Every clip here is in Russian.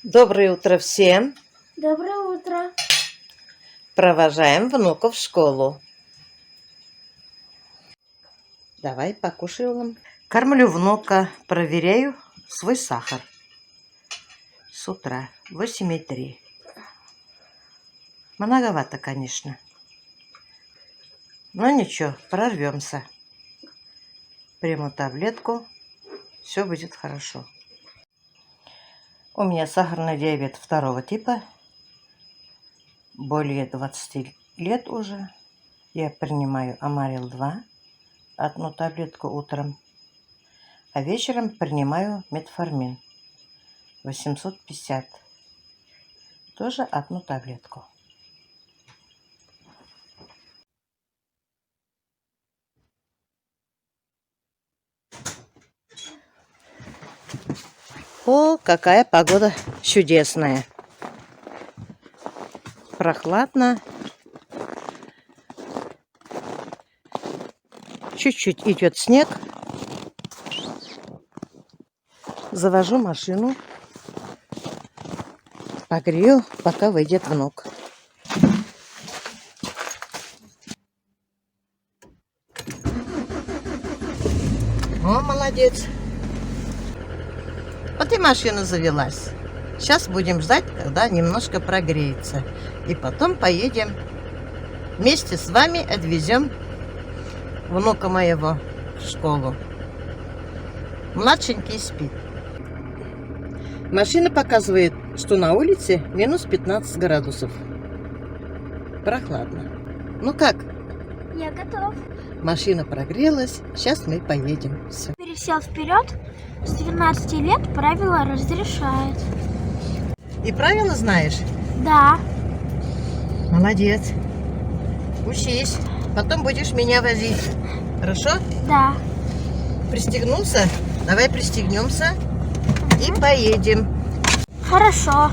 Доброе утро всем. Доброе утро. Провожаем внуков в школу. Давай покушаем. Кормлю внука, проверяю свой сахар. С утра 8,3. Многовато, конечно. Но ничего, прорвемся. Приму таблетку, все будет хорошо. У меня сахарный диабет 2 типа. Более 20 лет уже. Я принимаю Амарил-2, одну таблетку утром, а вечером принимаю метформин 850, тоже одну таблетку. О, какая погода чудесная! Прохладно. Чуть-чуть идет снег. Завожу машину. Погрею, пока выйдет внук. О, молодец. Вот и машина завелась. Сейчас будем ждать, когда немножко прогреется. И потом поедем. Вместе с вами отвезем внука моего в школу. Младшенький спит. Машина показывает, что на улице минус 15 градусов. Прохладно. Ну как? Я готов. Машина прогрелась. Сейчас мы поедем. Все. Пересел вперед. С 12 лет правила разрешает. И правила знаешь? Да. Молодец. Учись. Потом будешь меня возить. Хорошо? Да. Пристегнулся? Давай пристегнемся и поедем. Хорошо.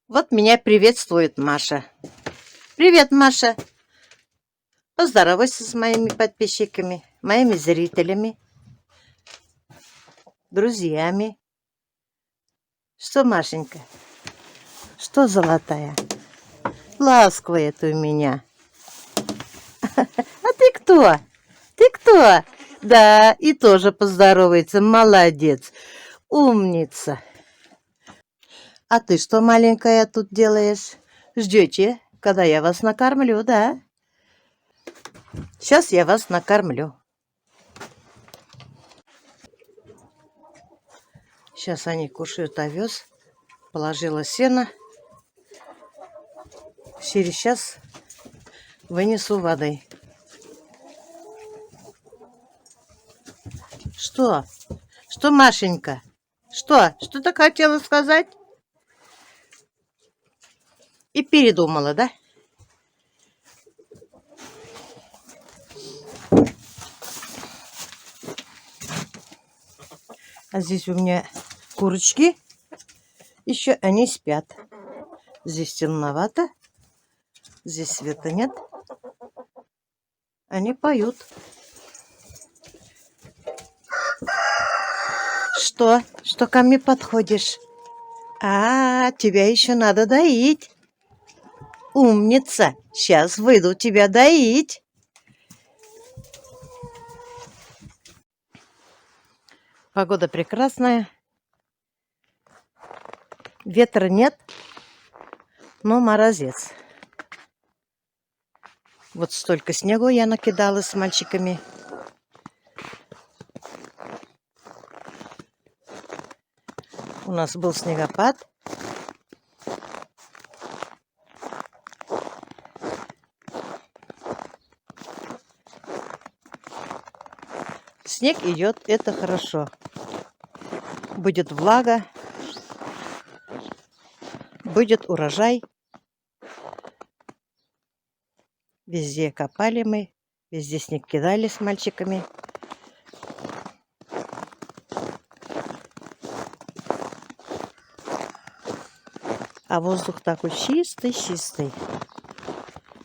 Вот меня приветствует Маша. Привет, Маша. Поздоровайся с моими подписчиками, моими зрителями, друзьями. Что, Машенька? Что, золотая? Ласковая ты у меня. А ты кто? Ты кто? Да, и тоже поздоровается. Молодец. Умница. А ты что, маленькая, тут делаешь? Ждете, когда я вас накормлю, да? Сейчас я вас накормлю. Сейчас они кушают овес. Положила сено. Через час вынесу воды. Что? Что, Машенька? Что? Что ты хотела сказать? И передумала, да? А здесь у меня курочки. Еще они спят. Здесь темновато. Здесь света нет. Они поют. Что? Что ко мне подходишь? А, тебя еще надо доить. Умница. Сейчас выйду тебя доить. Погода прекрасная. Ветра нет, но морозец. Вот столько снегу я накидала с мальчиками. У нас был снегопад. Снег идет, это хорошо. Будет влага, будет урожай. Везде копали мы, везде снег кидали с мальчиками. А воздух такой чистый, чистый.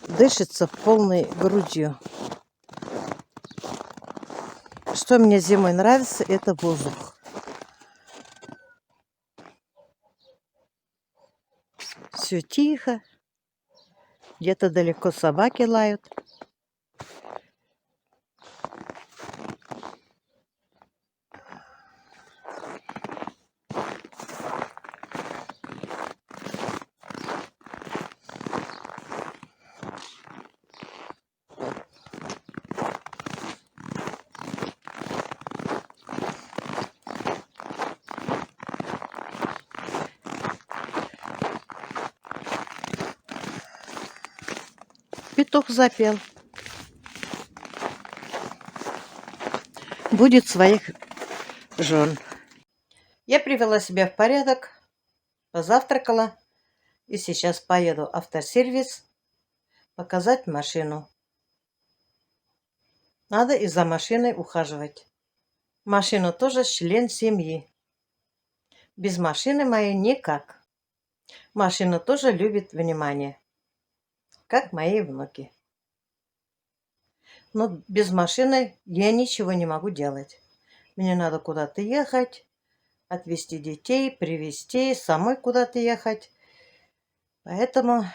Дышится полной грудью. Что мне зимой нравится, это воздух. Все тихо. Где-то далеко собаки лают. Петух запел. Будет своих жен. Я привела себя в порядок, позавтракала и сейчас поеду в автосервис показать машину. Надо и за машиной ухаживать. Машина тоже член семьи. Без машины моей никак. Машина тоже любит внимание, как мои внуки. Но без машины я ничего не могу делать. Мне надо куда-то ехать, отвезти детей, привезти, самой куда-то ехать. Поэтому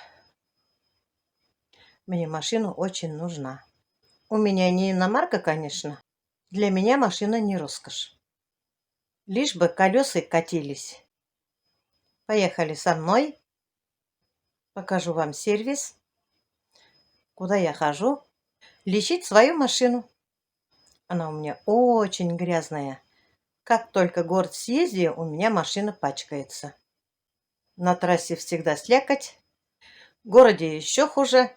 мне машина очень нужна. У меня не иномарка, конечно. Для меня машина не роскошь. Лишь бы колеса катились. Поехали со мной. Покажу вам сервис, куда я хожу. Лечить свою машину. Она у меня очень грязная. Как только город съездил, у меня машина пачкается. На трассе всегда слякоть. В городе еще хуже.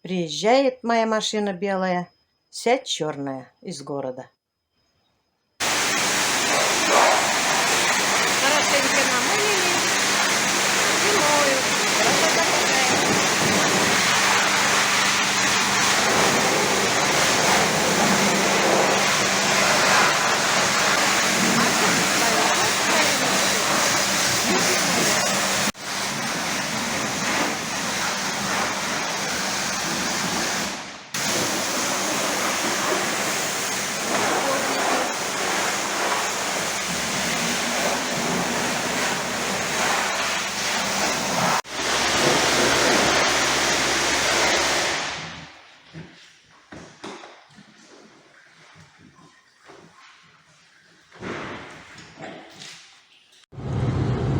Приезжает моя машина белая, вся черная из города. Хорошенько намылили и моют. Красота какая.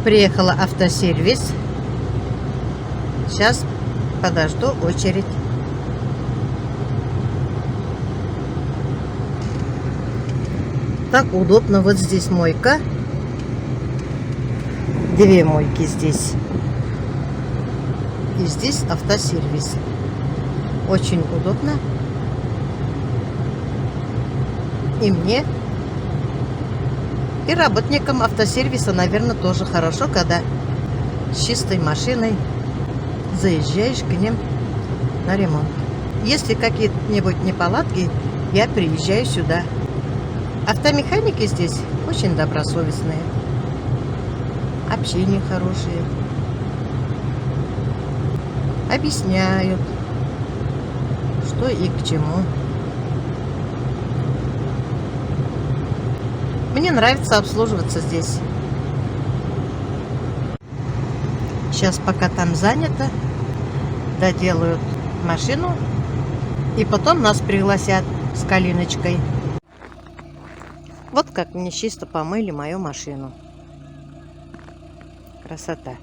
Приехала автосервис. Сейчас подожду очередь. Так удобно. Вот здесь мойка. Две мойки здесь. И здесь автосервис. Очень удобно. И мне, и работникам автосервиса, наверное, тоже хорошо, когда с чистой машиной заезжаешь к ним на ремонт. Если какие-нибудь неполадки, я приезжаю сюда. Автомеханики здесь очень добросовестные. Общение хорошее. Объясняют, что и к чему. Мне нравится обслуживаться здесь. Сейчас, пока там занято, доделают машину. И потом нас пригласят с Калиночкой. Вот как мне чисто помыли мою машину. Красота.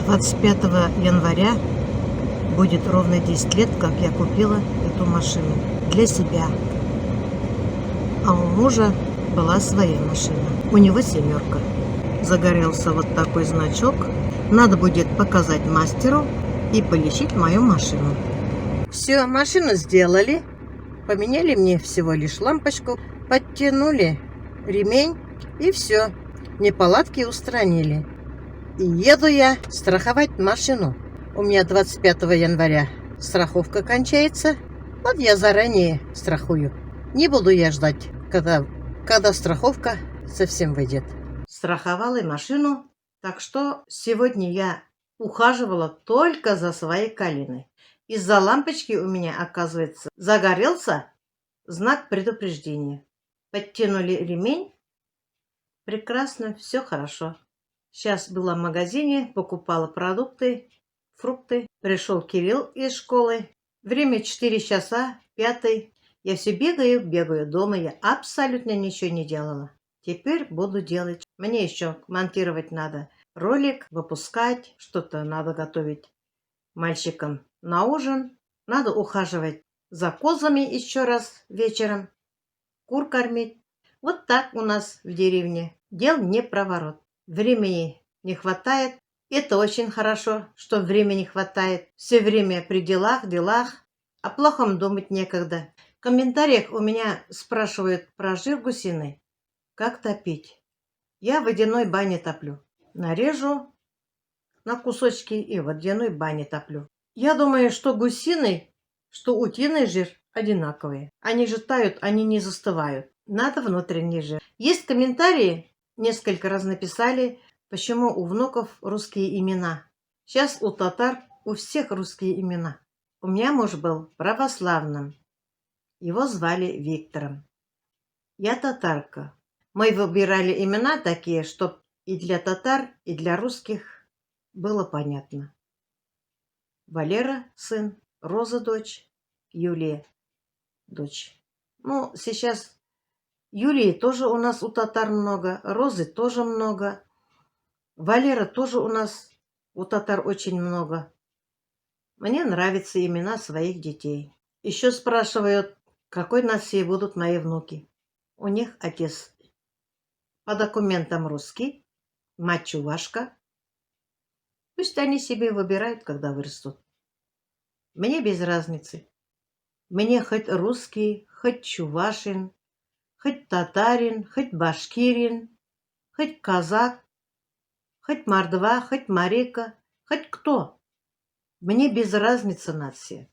25 января будет ровно 10 лет, как я купила эту машину для себя. А у мужа была своя машина. У него 7. Загорелся вот такой значок. Надо будет показать мастеру и полечить мою машину. Все, машину сделали. Поменяли мне всего лишь лампочку. Подтянули ремень. И все. Неполадки устранили. И еду я страховать машину. У меня 25 января страховка кончается. Вот я заранее страхую. Не буду я ждать, когда страховка совсем выйдет. Страховала машину, так что сегодня я ухаживала только за своей Калиной. Из-за лампочки у меня, оказывается, загорелся знак предупреждения. Подтянули ремень. Прекрасно, все хорошо. Сейчас была в магазине, покупала продукты, фрукты. Пришел Кирилл из школы. Время 4 часа, 5. Я все бегаю дома. Я абсолютно ничего не делала. Теперь буду делать. Мне еще монтировать надо ролик, выпускать, что-то надо готовить мальчикам на ужин. Надо ухаживать за козами еще раз вечером, кур кормить. Вот так у нас в деревне. Дел не проворот. Времени не хватает. Это очень хорошо, что времени хватает. Все время при делах. О плохом думать некогда. В комментариях у меня спрашивают про жир гусиный. Как топить? Я в водяной бане топлю. Нарежу на кусочки и в водяной бане топлю. Я думаю, что гусиный, что утиный жир одинаковые. Они же тают, они не застывают. Надо внутренний жир. Есть комментарии, несколько раз написали, почему у внуков русские имена. Сейчас у татар у всех русские имена. У меня муж был православным. Его звали Виктором. Я татарка. Мы выбирали имена такие, чтобы и для татар, и для русских было понятно. Валера – сын, Роза – дочь, Юлия – дочь. Ну, сейчас Юлии тоже у нас у татар много, Розы тоже много, Валера тоже у нас у татар очень много. Мне нравятся имена своих детей. Еще спрашивают, какой нации будут мои внуки. У них отец по документам русский, мать чувашка. Пусть они себе выбирают, когда вырастут. Мне без разницы. Мне хоть русский, хоть чувашин, хоть татарин, хоть башкирин, хоть казак, хоть мордва, хоть марика, хоть кто. Мне без разницы нация.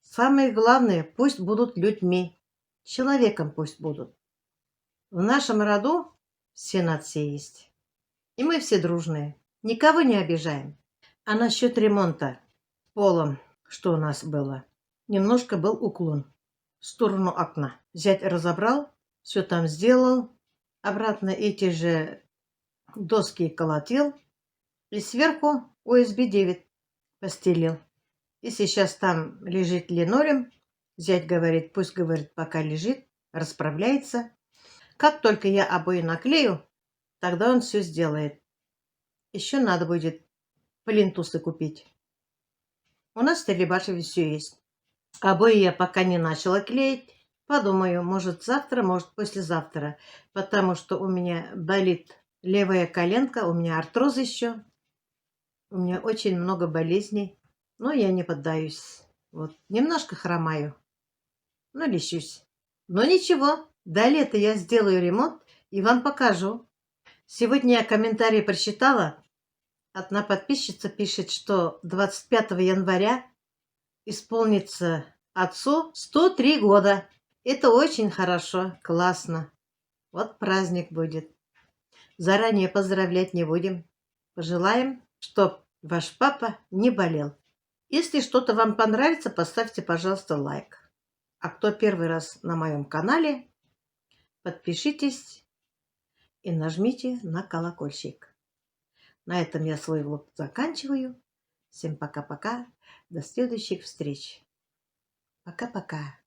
Самое главное, пусть будут людьми, человеком пусть будут. В нашем роду все нации есть. И мы все дружные, никого не обижаем. А насчет ремонта полом, что у нас было? Немножко был уклон в сторону окна. Зять разобрал, все там сделал, обратно эти же доски колотил и сверху USB 9 постелил. И сейчас там лежит линолеум. Зять говорит, пусть, говорит, пока лежит, расправляется. Как только я обои наклею, тогда он все сделает. Еще надо будет плинтусы купить. У нас в Телебашеве все есть. Обои я пока не начала клеить. Подумаю, может завтра, может послезавтра. Потому что у меня болит левая коленка, у меня артроз еще. У меня очень много болезней. Но я не поддаюсь. Вот, немножко хромаю. Но лечусь. Но ничего, до лета я сделаю ремонт и вам покажу. Сегодня я комментарий прочитала. Одна подписчица пишет, что 25 января исполнится отцу 103 года. Это очень хорошо, классно. Вот праздник будет. Заранее поздравлять не будем. Пожелаем, чтоб ваш папа не болел. Если что-то вам понравится, поставьте, пожалуйста, лайк. А кто первый раз на моем канале, подпишитесь и нажмите на колокольчик. На этом я свой влог заканчиваю. Всем пока-пока. До следующих встреч. Пока-пока.